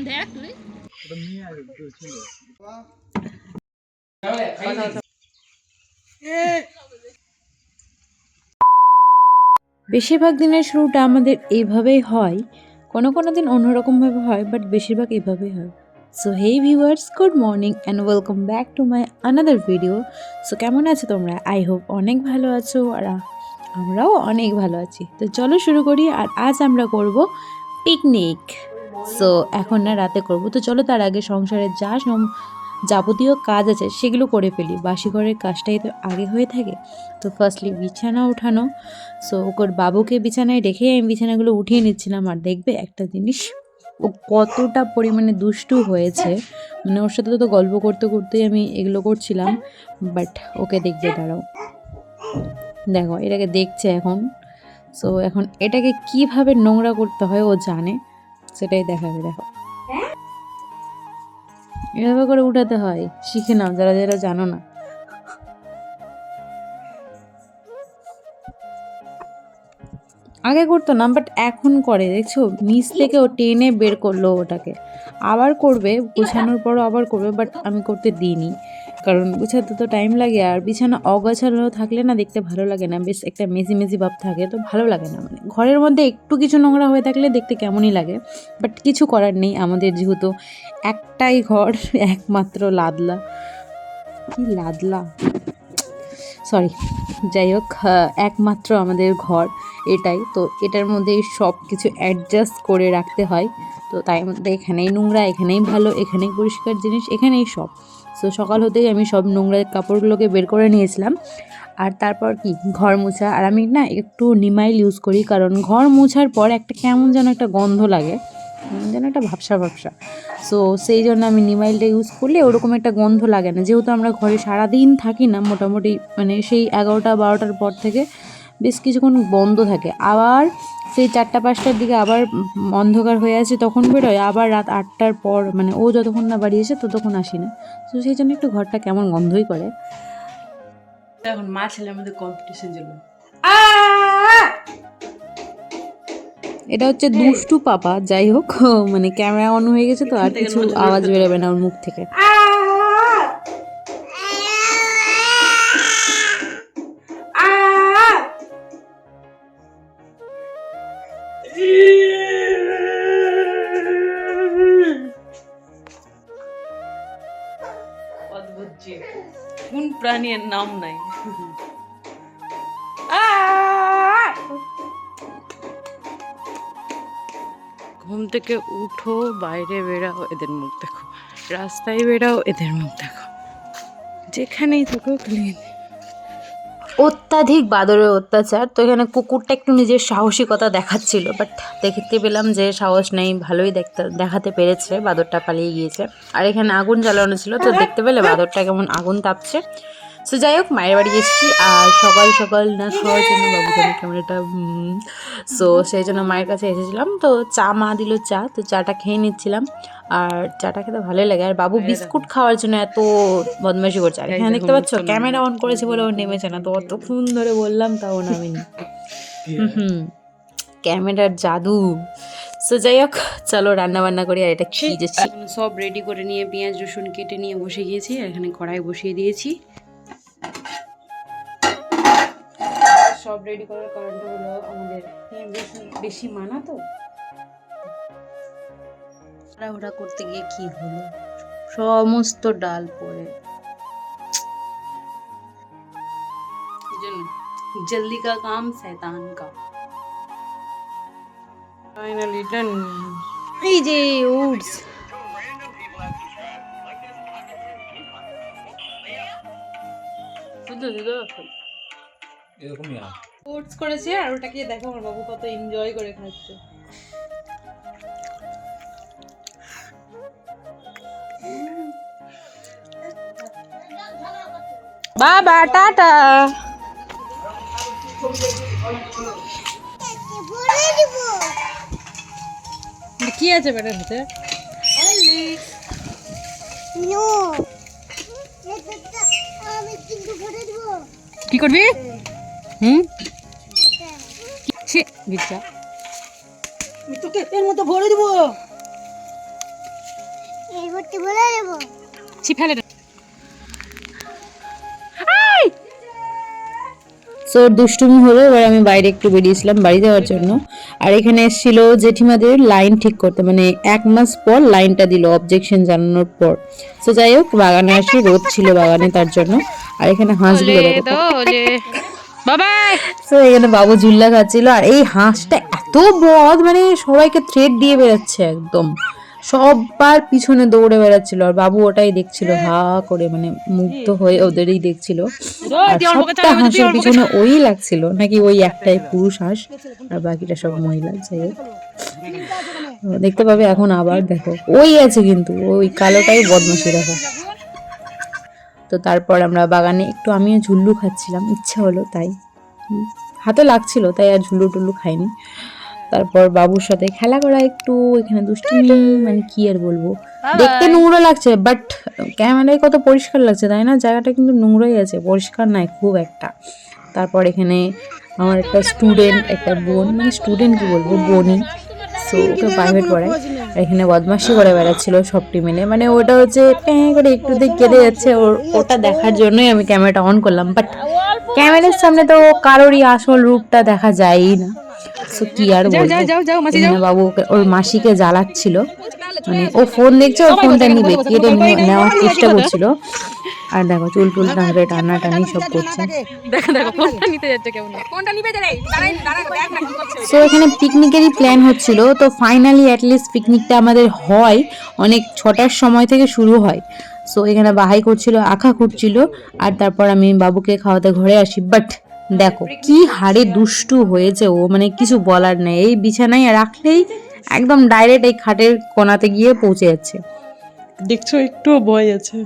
দেখ তুই বেশিরভাগ দিনের শুরুটা আমাদের এইভাবেই হয়, কোনো কোনো দিন অন্যরকমভাবে হয়, বাট বেশিরভাগ এইভাবেই হয়। So hey viewers, good morning and welcome back to my another video. So কেমন আছো তোমরা? আই হোপ অনেক ভালো আছো, আর আমরাও অনেক ভালো আছি। তো চলো শুরু করি। আর আজ আমরা করব পিকনিক। সো এখন না রাতে করব, তো চলো তার আগে সংসারের যা যাবতীয় কাজ আছে সেগুলো করে ফেলি। বাসি ঘরের কাজটাই তো আগে হয়ে থাকে। তো ফার্স্টলি বিছানা উঠানো। সো ওর বাবুকে বিছানায় রেখে আমি বিছানাগুলো উঠিয়ে নিচ্ছিলাম। আর দেখবে একটা জিনিস, ও কতটা পরিমাণে দুষ্টু হয়েছে, মানে ওর সাথে তো গল্প করতে করতেই আমি এগুলো করছিলাম। বাট ওকে দেখবে, দাঁড়াও, দেখো এটাকে দেখছে এখন। সো এখন এটাকে কিভাবে নোংরা করতে হয় ও জানে, সেটাই দেখাবে। দেখো এভাবে করে উঠাতে হয়, শিখে নাও যারা যারা জানো না। আগে করতো না, বাট এখন করে, দেখছো নিচ থেকে ও টেনে বের করলো ওটাকে। আবার করবে, গুছানোর পরও আবার করবে, বাট আমি করতে দিইনি, কারণ গুছাতে তো টাইম লাগে। আর বিছানা অগোছালো থাকলে না দেখতে ভালো লাগে না, বেশ একটা মেজি মেজি ভাব থাকে, তো ভালো লাগে না। মানে ঘরের মধ্যে একটু কিছু নোংরা হয়ে থাকলে দেখতে কেমনই লাগে, বাট কিছু করার নেই। আমাদের যেহেতু একটাই ঘর, একমাত্র লাদলা, কি লাদলা, সরি, যাই হোক, একমাত্র আমাদের ঘর এটাই, তো এটার মধ্যেই সব কিছু অ্যাডজাস্ট করে রাখতে হয়। তো তাই মধ্যে এখানেই নোংরা, এখানেই ভালো, এখানেই পরিষ্কার জিনিস, এখানেই সব। সো সকাল হতেই আমি সব নোংরা কাপড়গুলোকে বের করে নিয়েছিলাম। আর তারপর কি ঘর মোছা। আর আমি না একটু নিমাইল ইউজ করি, কারণ ঘর মোছার পর একটা কেমন যেন একটা গন্ধ লাগে, যেন একটা ভাবসা ভাবসা। সো সেই জন্য আমি নিমাইলটা ইউজ করলে ওরকম একটা গন্ধ লাগে না। যেহেতু আমরা ঘরে সারাদিন থাকি না, মোটামুটি মানে সেই 11টা-12টার পর থেকে বেশ কিছুক্ষণ বন্ধ থাকে। আবার সেই 4টা-5টার দিকে আবার অন্ধকার হয়ে আছে, তখন বেরোয়। আবার রাত 8টার পর, মানে ও যতক্ষণ না বাড়ি এসে ততক্ষণ আসি না। তো সেই জন্য একটু ঘরটা কেমন গন্ধই করে। এখন মা ছেলের মধ্যে কম্পিটিশন চলবে। এটা হচ্ছে দুষ্টু পাপা। যাই হোক, মানে ক্যামেরা অন হয়ে গেছে, তো আর কিছু আওয়াজ বেরোবে না ওর মুখ থেকে। কোন প্রাণীর নাম নাই। ঘুম থেকে উঠো, বাইরে বেরাও, এদের মুখ দেখো, রাস্তায় বেরাও, এদের মুখ দেখো, যেখানেই থাকো ক্লিন। অত্যাধিক বাদরের অত্যাচার। তো এখানে কুকুরটা একটু নিজের সাহসিকতা দেখাচ্ছিল, বাট দেখতে পেলাম যে সাহস নেই, ভালোই দেখাতে পেরেছে, বাদরটা পালিয়ে গিয়েছে। আর এখানে আগুন জ্বালানো ছিল, তো দেখতে পেলে বাদরটা কেমন আগুন তাপছে। সো যাই হোক, মায়ের বাড়ি এসেছি, আর সকাল সকাল না খাওয়ার জন্য বাবুকে আমি ক্যামেরাটা, সো সেই জন্য মায়ের কাছে এসেছিলাম। তো চা মা দিল, চা, তো চাটা খেয়ে নিচ্ছিলাম। আর চাটা খেতে ভালোই লাগে। আর বাবু বিস্কুট খাওয়ার জন্য এত বদমাইশি করছে। আর এখানে দেখতে পাচ্ছ ক্যামেরা অন করেছে বলে ও নেমেছে না, তো অতক্ষণ ধরে বললাম তাও নামেনি। ক্যামেরার জাদু। সো যাই হোক, চলো রান্না বান্না করি। আর এটা কি যে সব রেডি করে নিয়ে পেঁয়াজ রসুন কেটে নিয়ে বসে গিয়েছি। আর এখানে কড়াই বসিয়ে দিয়েছি। সব রেডি করার কারণটা হলো আমাদের বেশি মানা, তো ওরা করতে গিয়ে কি হলো, সমস্ত ডাল পড়ে। জলদি কা কাম শয়তান কা। ফাইনালি ডান। এই যে ওটস, এরকমই ওটস করেছে। আর ওটাকে দেখো আমার বাবু কত এনজয় করে খাচ্ছে। বাবা টাটা। কি আছে বেটার হাতে? কি করবি? তোকে এর মতো ভরে দিব। সো দুষ্টুমি হলো, এবার আমি বাইরে একটু বেরিয়েছিলাম বাড়ি যাওয়ার জন্য। আর এখানে এসেছিল জেঠিমাদের লাইন ঠিক করতে, মানে 1 মাস পর লাইনটা দিল অবজেকশন জানানোর পর। সো যাই হোক, বাগানে আসি, রোদ ছিল বাগানে তার জন্য। আর এখানে হাঁসগুলো দেখো, সো এখানে বাবু ঝুল্লা খাচ্ছিল। আর এই হাঁসটা এত বদ, মানে সবাইকে থ্রেড দিয়ে বেড়াচ্ছে একদম, সবার পিছনে দৌড়ে বেড়াচ্ছিল। আর বাবু ওটাই দেখছিল হা করে, মানে মুগ্ধ হয়ে ওদেরই দেখছিল। আর সবটা হাঁসের পিছনে ওই লাগছিল, নাকি ওই একটাই পুরুষ হাঁস আর বাকিটা সব মহিলা। যাই হোক, দেখতে পাবে এখন। আবার দেখো ওই আছে, কিন্তু ওই কালোটাই বদমাশি দেখো। তো তারপর আমরা বাগানে একটু, আমিও ঝুল্লু খাচ্ছিলাম, ইচ্ছা হলো তাই, হাতে লাগছিল তাই আর ঝুল্লু টুল্লু খাইনি। তারপর বাবুর সাথে খেলা করা একটু, এখানে দুষ্টুমি, মানে কি আর বলবো, দেখতে নোংরা লাগছে বাট ক্যামেরায় কত পরিষ্কার লাগছে তাই না? জায়গাটা কিন্তু নোংরাই আছে, পরিষ্কার নাই খুব একটা। তারপর এখানে আমার একটা স্টুডেন্ট, একটা বোন, মানে স্টুডেন্ট কি বলবো, বোনই, সো ওকে প্রাইভেট পড়ায়। আর এখানে বদমাশি করে বেড়াচ্ছিল সবটি মিলে, মানে ওটা হচ্ছে প্যাঁ করে একটু দিয়ে কেঁদে যাচ্ছে, ওটা দেখার জন্যই আমি ক্যামেরাটা অন করলাম। বাট ক্যামেরার সামনে তো কারোরই আসল রূপটা দেখা যায়ই না, সো কি আর বলবো। এখানে বাবু ওর মাসিকে জ্বালাচ্ছিল, মানে ও ফোন দেখছে, ওর ফোনটা নিবে, কেড়ে নেওয়ার চেষ্টা করছিল। আর দেখো চুল টুল ধরে টানাটানি সব করছে। সো এখানে পিকনিকেরই প্ল্যান হচ্ছিল, তো ফাইনালি অ্যাটলিস্ট পিকনিকটা আমাদের হয়, অনেক 6টার সময় থেকে শুরু হয়। সো এখানে বাহাই করছিল, আঁখা খুঁড়ছিল, আর তারপর আমি বাবুকে খাওয়াতে ঘরে আসি। বাট দেখো কি হারে দুষ্টু হয়েছে ও, মানে কিছু বলার নেই। এই বিছানায় রাখলেই একদম ডাইরেক্ট এই খাটের কোণাতে গিয়ে পৌঁছে যাচ্ছে। দেখছো একটুও ভয় আছে,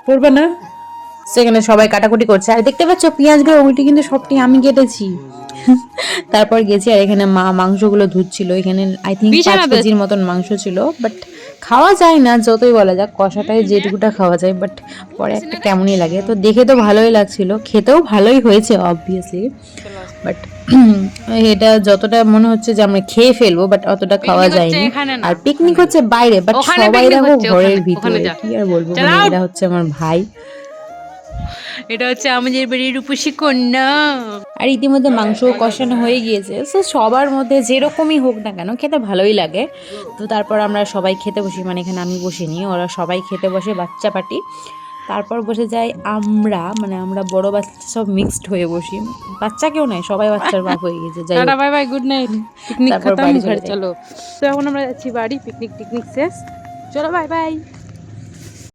পড়বে না। সেখানে সবাই কাটাকুটি করছে, আর দেখতে পাচ্ছ পেঁয়াজগুলো ওইটি কিন্তু সবটি আমি কেটেছি। তারপর গেছি, আর এখানে মা মাংসগুলো ধুচ্ছিল। এখানে আই থিঙ্ক 5 কেজির মতন মাংস ছিল, বাট খাওয়া যায় না যতই বলা যাক, কষাটাই যেটুকুটা খাওয়া যায়, বাট পরে একটা কেমনই লাগে। তো দেখে তো ভালোই লাগছিল, খেতেও ভালোই হয়েছে অবভিয়াসলি, বাট এটা যতটা মনে হচ্ছে যে আমরা খেয়ে ফেলবো, বাট অতটা খাওয়া যায়নি। আর পিকনিক হচ্ছে বাইরে, বাট সবাই দেখো ঘরের ভিতরে, কি আর বলবো, মানে এটা হচ্ছে আমার ভাই, এটা হচ্ছে আমাদের বাড়ির রূপসী কন্যা। আর ইতিমধ্যে মাংস কষানো হয়ে গিয়েছে। সো সবার মধ্যে যেরকমই হোক না কেন খেতে ভালোই লাগে। তো তারপর আমরা সবাই খেতে বসি, মানে এখানে আমি বসিনি, ওরা সবাই খেতে বসে, বাচ্চা পার্টি। তারপর বসে যাই আমরা, মানে আমরা বড় বাচ্চা সব মিক্সড হয়ে বসি, বাচ্চা কেউ নাই, সবাই বাচ্চার বাপ হয়ে গেছে। যাই হোক, bye bye, good night. Picnic তারপর খতম, বাড়ি ঘরে চলে যাই। চলো। তো এখন আমরা যাচ্ছি বাড়ি, পিকনিক টিকনিক শেষ, চলো বাই বাই।